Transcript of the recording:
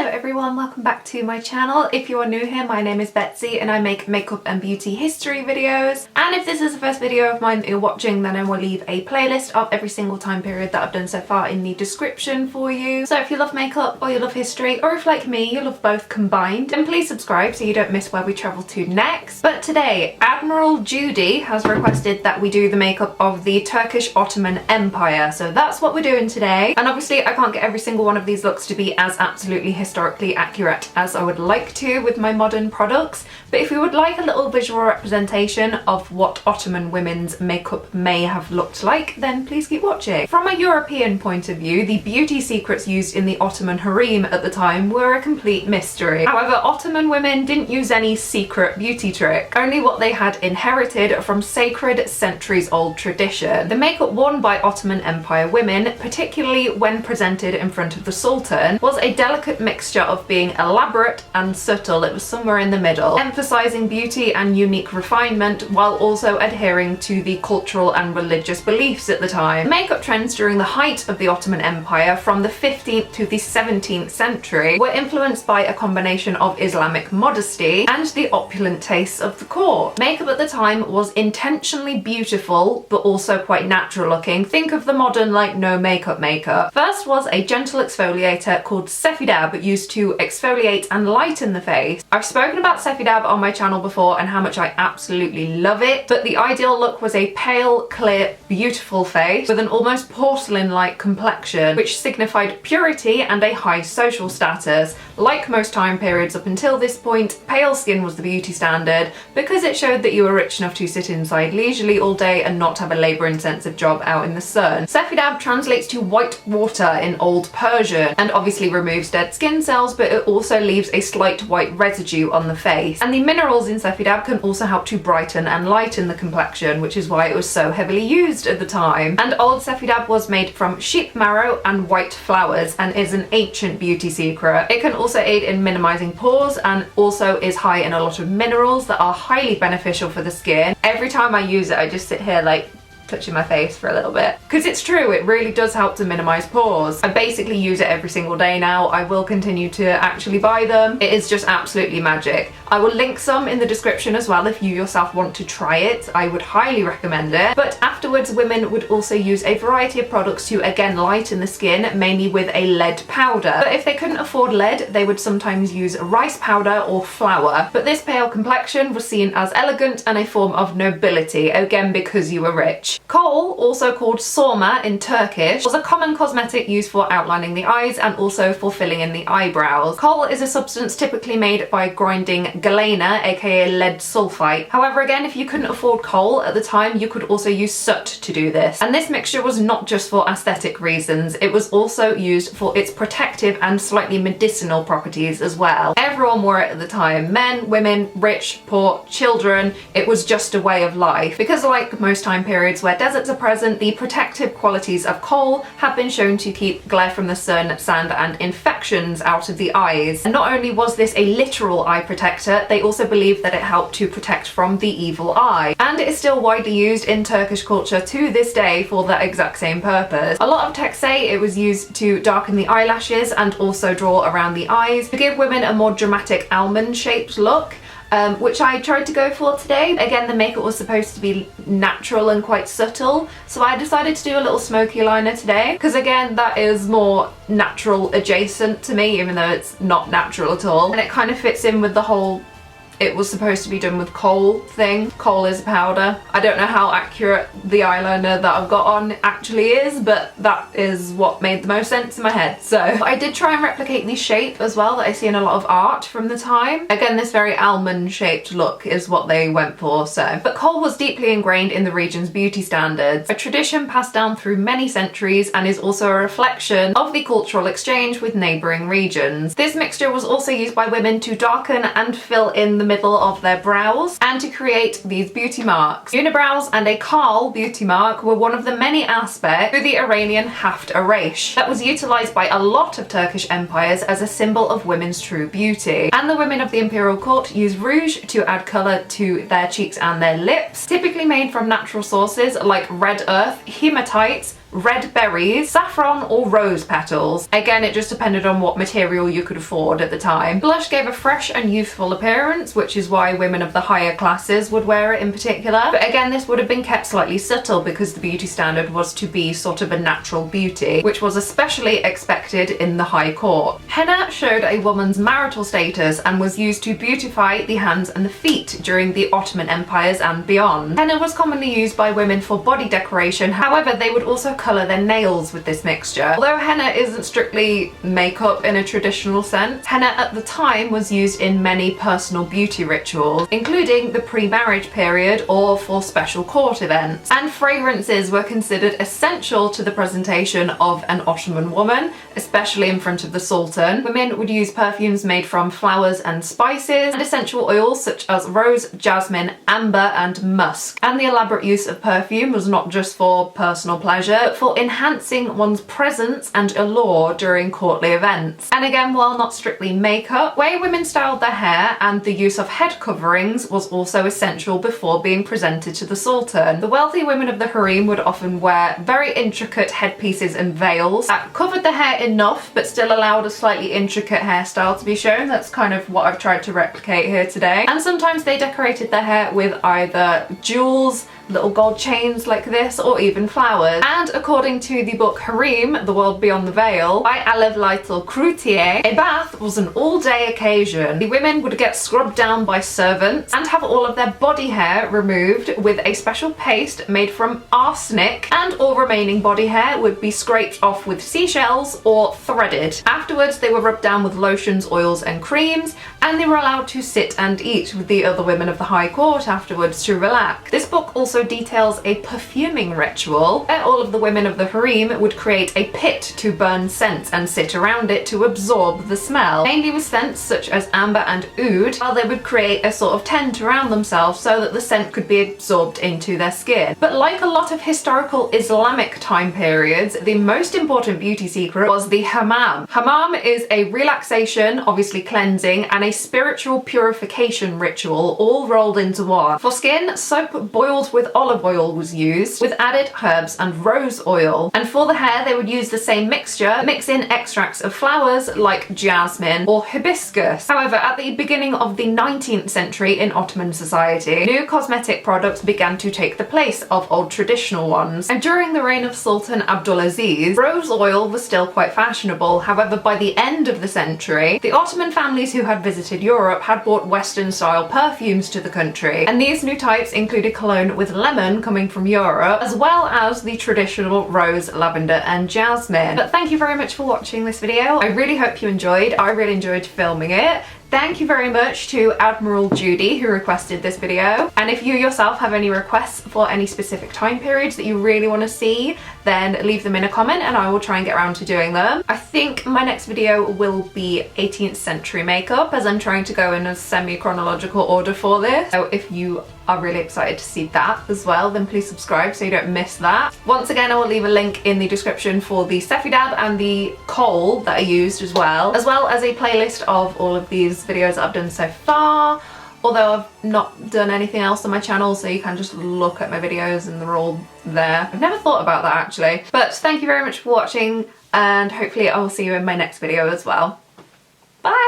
Hello everyone, welcome back to my channel. If you are new here, my name is Betsy and I make makeup and beauty history videos. And if this is the first video of mine that you're watching, then I will leave a playlist of every single time period that I've done so far in the description for you. So if you love makeup or you love history, or if like me, you love both combined, then please subscribe so you don't miss where we travel to next. But today, Admiral Judy has requested that we do the makeup of the Turkish Ottoman Empire. So that's what we're doing today. And obviously I can't get every single one of these looks to be as absolutely historically accurate as I would like to with my modern products, but if you would like a little visual representation of what Ottoman women's makeup may have looked like, then please keep watching. From a European point of view, the beauty secrets used in the Ottoman Harim at the time were a complete mystery. However, Ottoman women didn't use any secret beauty trick, only what they had inherited from sacred centuries-old tradition. The makeup worn by Ottoman Empire women, particularly when presented in front of the Sultan, was a delicate mixture of being elaborate and subtle. It was somewhere in the middle, emphasizing beauty and unique refinement while also adhering to the cultural and religious beliefs at the time. Makeup trends during the height of the Ottoman Empire from the 15th to the 17th century were influenced by a combination of Islamic modesty and the opulent tastes of the court. Makeup at the time was intentionally beautiful but also quite natural looking. Think of the modern like no makeup makeup. First was a gentle exfoliator called Sefidab, used to exfoliate and lighten the face. I've spoken about Sefidab on my channel before and how much I absolutely love it, but the ideal look was a pale, clear, beautiful face with an almost porcelain-like complexion, which signified purity and a high social status. Like most time periods up until this point, pale skin was the beauty standard because it showed that you were rich enough to sit inside leisurely all day and not have a labour-intensive job out in the sun. Sefidab translates to white water in Old Persian and obviously removes dead skin cells, but it also leaves a slight white residue on the face. And the minerals in Sefidab can also help to brighten and lighten the complexion, which is why it was so heavily used at the time. And old Sefidab was made from sheep marrow and white flowers and is an ancient beauty secret. It can also aid in minimizing pores and also is high in a lot of minerals that are highly beneficial for the skin. Every time I use it, I just sit here like touching my face for a little bit because it's true, it really does help to minimize pores. I basically use it every single day now. I will continue to actually buy them. It is just absolutely magic. I will link some in the description as well if you yourself want to try it. I would highly recommend it. But afterwards, women would also use a variety of products to again lighten the skin, mainly with a lead powder. But if they couldn't afford lead, they would sometimes use rice powder or flour. But this pale complexion was seen as elegant and a form of nobility, again because you were rich. Kohl, also called sorma in Turkish, was a common cosmetic used for outlining the eyes and also for filling in the eyebrows. Kohl is a substance typically made by grinding galena, aka lead sulfite. However, again, if you couldn't afford coal at the time, you could also use soot to do this. And this mixture was not just for aesthetic reasons, it was also used for its protective and slightly medicinal properties as well. Everyone wore it at the time. Men, women, rich, poor, children. It was just a way of life. Because like most time periods where deserts are present, the protective qualities of coal have been shown to keep glare from the sun, sand and infections out of the eyes. And not only was this a literal eye protector, they also believed that it helped to protect from the evil eye. And it is still widely used in Turkish culture to this day for that exact same purpose. A lot of texts say it was used to darken the eyelashes and also draw around the eyes to give women a more dramatic almond-shaped look. Which I tried to go for today. Again, the makeup was supposed to be natural and quite subtle, so I decided to do a little smoky liner today, because again, that is more natural adjacent to me, even though it's not natural at all. And it kind of fits in with the whole it was supposed to be done with coal thing. Coal is a powder. I don't know how accurate the eyeliner that I've got on actually is, but that is what made the most sense in my head. So I did try and replicate the shape as well that I see in a lot of art from the time. Again, this very almond shaped look is what they went for, so. But coal was deeply ingrained in the region's beauty standards, a tradition passed down through many centuries and is also a reflection of the cultural exchange with neighbouring regions. This mixture was also used by women to darken and fill in the middle of their brows and to create these beauty marks. Unibrows and a Karl beauty mark were one of the many aspects to the Iranian Haft Arish that was utilised by a lot of Turkish empires as a symbol of women's true beauty. And the women of the imperial court used rouge to add colour to their cheeks and their lips, typically made from natural sources like red earth, hematite, red berries, saffron or rose petals. Again, it just depended on what material you could afford at the time. Blush gave a fresh and youthful appearance, which is why women of the higher classes would wear it in particular. But again, this would have been kept slightly subtle because the beauty standard was to be sort of a natural beauty, which was especially expected in the high court. Henna showed a woman's marital status and was used to beautify the hands and the feet during the Ottoman empires and beyond. Henna was commonly used by women for body decoration, however they would also colour their nails with this mixture. Although henna isn't strictly makeup in a traditional sense, henna at the time was used in many personal beauty rituals, including the pre-marriage period or for special court events. And fragrances were considered essential to the presentation of an Ottoman woman, especially in front of the Sultan. Women would use perfumes made from flowers and spices, and essential oils such as rose, jasmine, amber and musk. And the elaborate use of perfume was not just for personal pleasure, but for enhancing one's presence and allure during courtly events. And again, while not strictly makeup, the way women styled their hair and the use of head coverings was also essential before being presented to the Sultan. The wealthy women of the Harim would often wear very intricate headpieces and veils that covered the hair enough but still allowed a slightly intricate hairstyle to be shown. That's kind of what I've tried to replicate here today. And sometimes they decorated their hair with either jewels, little gold chains like this, or even flowers. And according to the book Harim, The World Beyond the Veil, by Alev Lytle Cloutier, a bath was an all-day occasion. The women would get scrubbed down by servants and have all of their body hair removed with a special paste made from arsenic, and all remaining body hair would be scraped off with seashells or threaded. Afterwards, they were rubbed down with lotions, oils and creams, and they were allowed to sit and eat with the other women of the high court afterwards to relax. This book also details a perfuming ritual where all of the women of the harem would create a pit to burn scents and sit around it to absorb the smell, mainly with scents such as amber and oud, while they would create a sort of tent around themselves so that the scent could be absorbed into their skin. But like a lot of historical Islamic time periods, the most important beauty secret was the hammam. Hammam is a relaxation, obviously cleansing, and a spiritual purification ritual all rolled into one. For skin, soap boiled with olive oil was used, with added herbs and rose oil. And for the hair, they would use the same mixture, mix in extracts of flowers like jasmine or hibiscus. However, at the beginning of the 19th century in Ottoman society, new cosmetic products began to take the place of old traditional ones. And during the reign of Sultan Abdulaziz, rose oil was still quite fashionable. However, by the end of the century, the Ottoman families who had visited Europe had brought Western-style perfumes to the country. And these new types included cologne with lemon coming from Europe, as well as the traditional rose, lavender and jasmine. But thank you very much for watching this video. I really hope you enjoyed. I really enjoyed filming it. Thank you very much to Admiral Judy who requested this video. And if you yourself have any requests for any specific time periods that you really want to see, then leave them in a comment and I will try and get around to doing them. I think my next video will be 18th century makeup, as I'm trying to go in a semi-chronological order for this. So if you are really excited to see that as well, then please subscribe so you don't miss that. Once again, I will leave a link in the description for the Sefidab and the kohl that I used as well as a playlist of all of these videos that I've done so far, although I've not done anything else on my channel, so you can just look at my videos and they're all there. I've never thought about that actually. But thank you very much for watching, and hopefully I will see you in my next video as well. Bye!